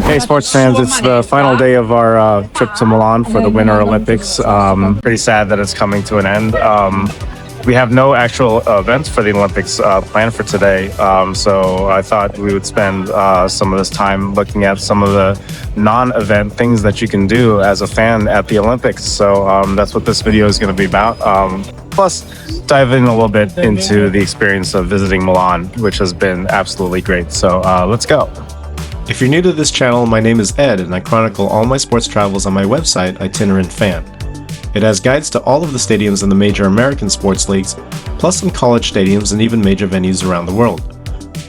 Hey sports fans, it's the final day of our trip to Milan for the Winter Olympics. Pretty sad that it's coming to an end. We have no actual events for the Olympics planned for today, so I thought we would spend some of this time looking at some of the non-event things that you can do as a fan at the Olympics. So that's what this video is going to be about. Plus, dive in a little bit into the experience of visiting Milan, which has been absolutely great. So let's go. If you're new to this channel, my name is Ed and I chronicle all my sports travels on my website, Itinerant Fan. It has guides to all of the stadiums in the major American sports leagues, plus some college stadiums and even major venues around the world.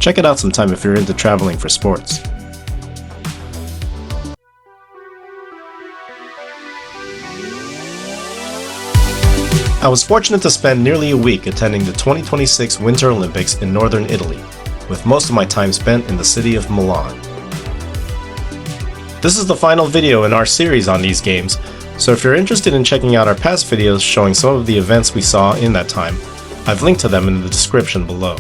Check it out sometime if you're into traveling for sports. I was fortunate to spend nearly a week attending the 2026 Winter Olympics in northern Italy, with most of my time spent in the city of Milan. This is the final video in our series on these games, so if you're interested in checking out our past videos showing some of the events we saw in that time, I've linked to them in the description below.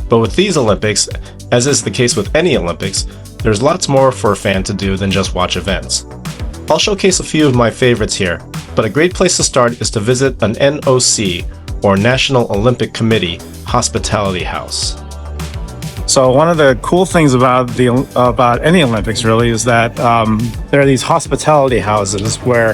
But with these Olympics, as is the case with any Olympics, there's lots more for a fan to do than just watch events. I'll showcase a few of my favorites here, but a great place to start is to visit an NOC, or National Olympic Committee, hospitality house. So one of the cool things about any Olympics really is that there are these hospitality houses where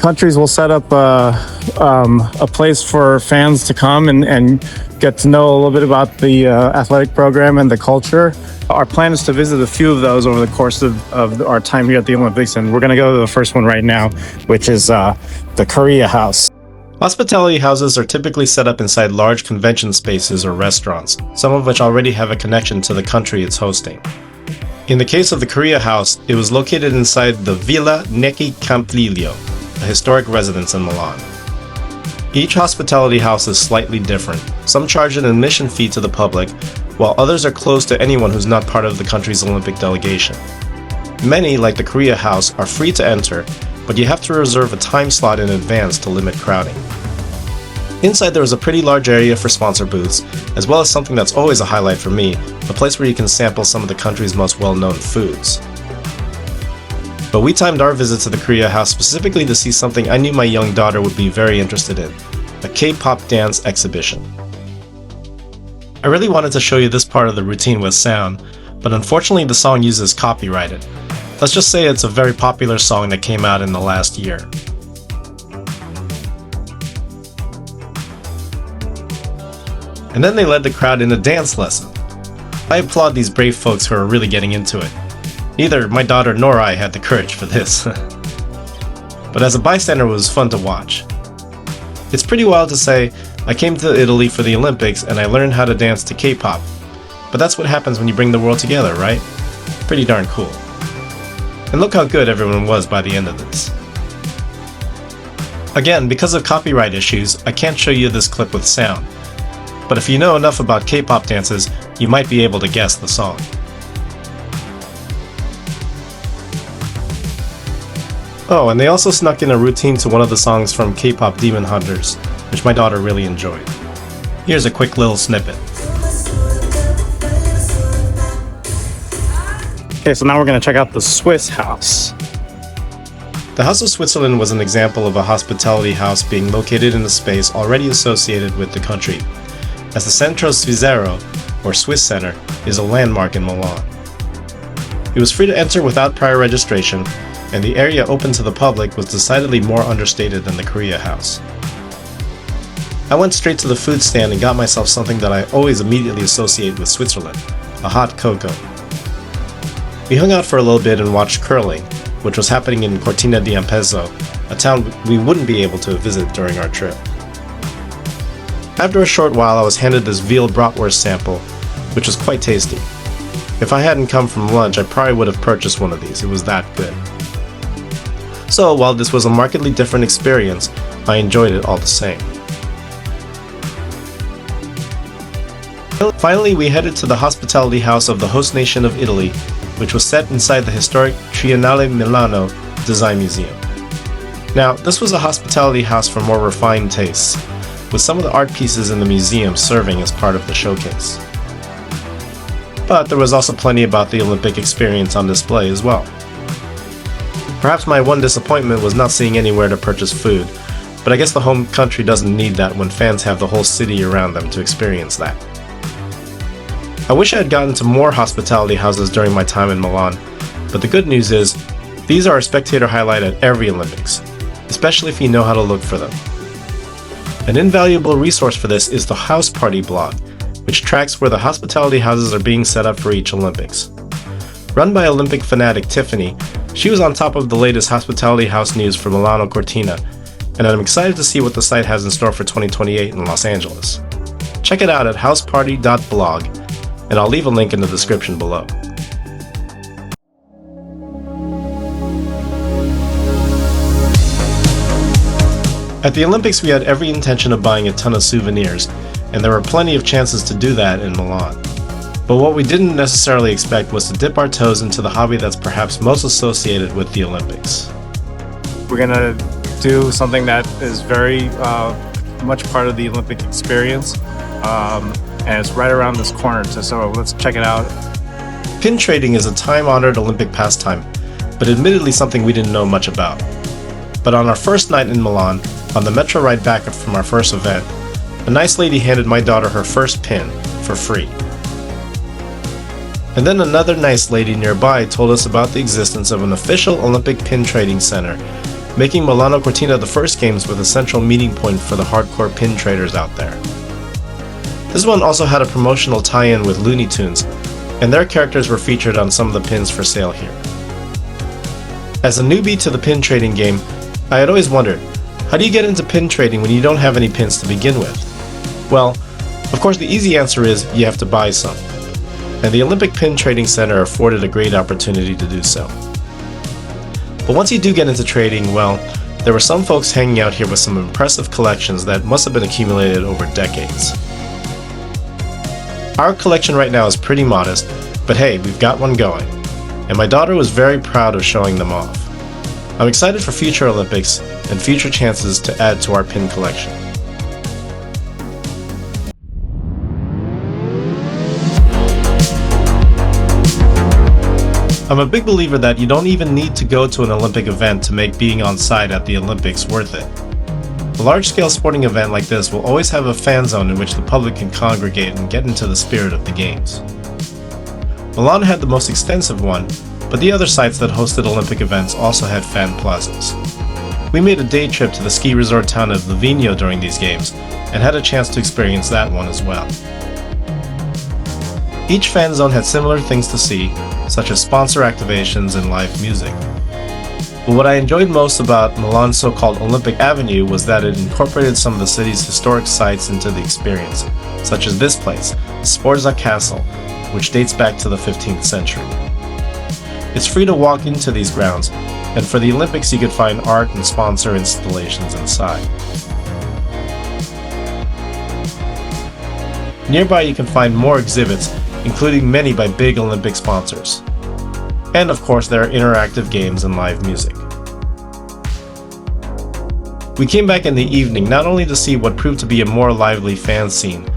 countries will set up a place for fans to come and get to know a little bit about the athletic program and the culture. Our plan is to visit a few of those over the course of our time here at the Olympics, and we're going to go to the first one right now, which is the Korea House. Hospitality houses are typically set up inside large convention spaces or restaurants, some of which already have a connection to the country it's hosting. In the case of the Korea House, it was located inside the Villa Necchi Campiglio, a historic residence in Milan. Each hospitality house is slightly different. Some charge an admission fee to the public, while others are closed to anyone who's not part of the country's Olympic delegation. Many, like the Korea House, are free to enter, but you have to reserve a time slot in advance to limit crowding. Inside there is a pretty large area for sponsor booths, as well as something that's always a highlight for me, a place where you can sample some of the country's most well-known foods. But we timed our visit to the Korea House specifically to see something I knew my young daughter would be very interested in, a K-pop dance exhibition. I really wanted to show you this part of the routine with sound, but unfortunately the song uses copyrighted. Let's just say it's a very popular song that came out in the last year. And then they led the crowd in a dance lesson. I applaud these brave folks who are really getting into it. Neither my daughter nor I had the courage for this. But as a bystander, it was fun to watch. It's pretty wild to say, I came to Italy for the Olympics and I learned how to dance to K-pop. But that's what happens when you bring the world together, right? Pretty darn cool. And look how good everyone was by the end of this. Again, because of copyright issues, I can't show you this clip with sound. But if you know enough about K-pop dances, you might be able to guess the song. Oh, and they also snuck in a routine to one of the songs from K-pop Demon Hunters, which my daughter really enjoyed. Here's a quick little snippet. Okay, so now we're going to check out the Swiss House. The House of Switzerland was an example of a hospitality house being located in a space already associated with the country, as the Centro Svizzero, or Swiss Center, is a landmark in Milan. It was free to enter without prior registration, and the area open to the public was decidedly more understated than the Korea House. I went straight to the food stand and got myself something that I always immediately associate with Switzerland, a hot cocoa. We hung out for a little bit and watched curling, which was happening in Cortina d'Ampezzo, a town we wouldn't be able to visit during our trip. After a short while, I was handed this veal bratwurst sample, which was quite tasty. If I hadn't come from lunch, I probably would have purchased one of these, it was that good. So, while this was a markedly different experience, I enjoyed it all the same. Finally, we headed to the hospitality house of the host nation of Italy, which was set inside the historic Triennale Milano Design Museum. Now, this was a hospitality house for more refined tastes, with some of the art pieces in the museum serving as part of the showcase. But there was also plenty about the Olympic experience on display as well. Perhaps my one disappointment was not seeing anywhere to purchase food, but I guess the home country doesn't need that when fans have the whole city around them to experience that. I wish I had gotten to more hospitality houses during my time in Milan, but the good news is, these are a spectator highlight at every Olympics, especially if you know how to look for them. An invaluable resource for this is the House Party blog, which tracks where the hospitality houses are being set up for each Olympics. Run by Olympic fanatic Tiffany, she was on top of the latest hospitality house news for Milano Cortina, and I'm excited to see what the site has in store for 2028 in Los Angeles. Check it out at houseparty.blog, and I'll leave a link in the description below. At the Olympics, we had every intention of buying a ton of souvenirs, and there were plenty of chances to do that in Milan. But what we didn't necessarily expect was to dip our toes into the hobby that's perhaps most associated with the Olympics. We're gonna do something that is very much part of the Olympic experience, and it's right around this corner, so let's check it out. Pin trading is a time-honored Olympic pastime, but admittedly something we didn't know much about. But on our first night in Milan, on the metro ride back from our first event, a nice lady handed my daughter her first pin for free. And then another nice lady nearby told us about the existence of an official Olympic pin trading center, making Milano Cortina the first games with a central meeting point for the hardcore pin traders out there. This one also had a promotional tie-in with Looney Tunes, and their characters were featured on some of the pins for sale here. As a newbie to the pin trading game, I had always wondered, how do you get into pin trading when you don't have any pins to begin with? Well, of course the easy answer is you have to buy some. And the Olympic Pin Trading Center afforded a great opportunity to do so. But once you do get into trading, well, there were some folks hanging out here with some impressive collections that must have been accumulated over decades. Our collection right now is pretty modest, but hey, we've got one going. And my daughter was very proud of showing them off. I'm excited for future Olympics and future chances to add to our pin collection. I'm a big believer that you don't even need to go to an Olympic event to make being on site at the Olympics worth it. A large-scale sporting event like this will always have a fan zone in which the public can congregate and get into the spirit of the games. Milan had the most extensive one, but the other sites that hosted Olympic events also had fan plazas. We made a day trip to the ski resort town of Livigno during these games, and had a chance to experience that one as well. Each fan zone had similar things to see, such as sponsor activations and live music. But what I enjoyed most about Milan's so-called Olympic Avenue was that it incorporated some of the city's historic sites into the experience, such as this place, Sforza Castle, which dates back to the 15th century. It's free to walk into these grounds, and for the Olympics you could find art and sponsor installations inside. Nearby you can find more exhibits, including many by big Olympic sponsors. And of course there are interactive games and live music. We came back in the evening not only to see what proved to be a more lively fan scene,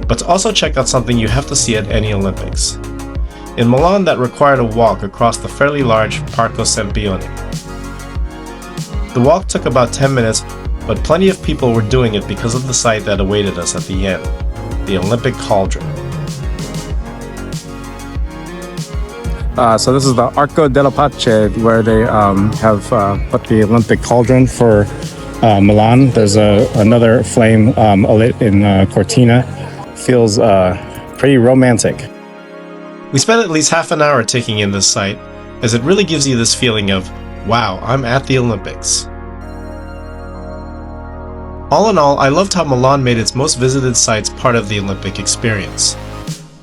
but to also check out something you have to see at any Olympics. In Milan, that required a walk across the fairly large Parco Sempione. The walk took about 10 minutes, but plenty of people were doing it because of the sight that awaited us at the end, the Olympic Cauldron. So this is the Arco della Pace, where they have put the Olympic cauldron for Milan. There's another flame lit in Cortina. Feels pretty romantic. We spent at least half an hour taking in this site, as it really gives you this feeling of, wow, I'm at the Olympics. All in all, I loved how Milan made its most visited sites part of the Olympic experience,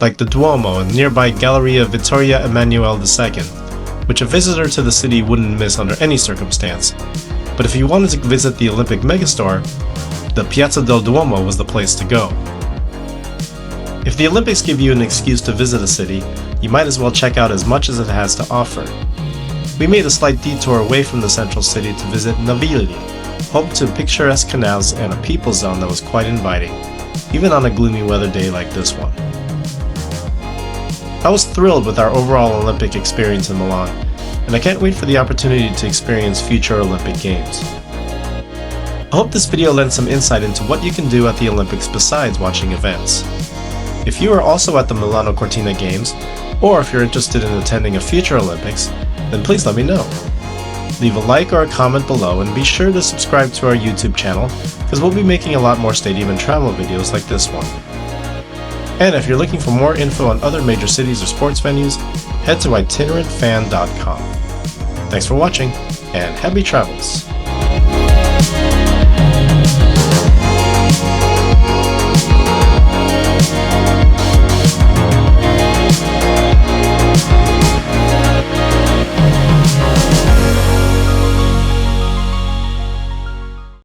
like the Duomo and nearby Galleria Vittorio Emanuele II, which a visitor to the city wouldn't miss under any circumstance. But if you wanted to visit the Olympic megastore, the Piazza del Duomo was the place to go. If the Olympics give you an excuse to visit a city, you might as well check out as much as it has to offer. We made a slight detour away from the central city to visit Navigli, home to picturesque canals and a people zone that was quite inviting, even on a gloomy weather day like this one. I was thrilled with our overall Olympic experience in Milan, and I can't wait for the opportunity to experience future Olympic Games. I hope this video lends some insight into what you can do at the Olympics besides watching events. If you are also at the Milano Cortina Games, or if you're interested in attending a future Olympics, then please let me know. Leave a like or a comment below and be sure to subscribe to our YouTube channel because we'll be making a lot more stadium and travel videos like this one. And if you're looking for more info on other major cities or sports venues, head to itinerantfan.com. Thanks for watching and happy travels!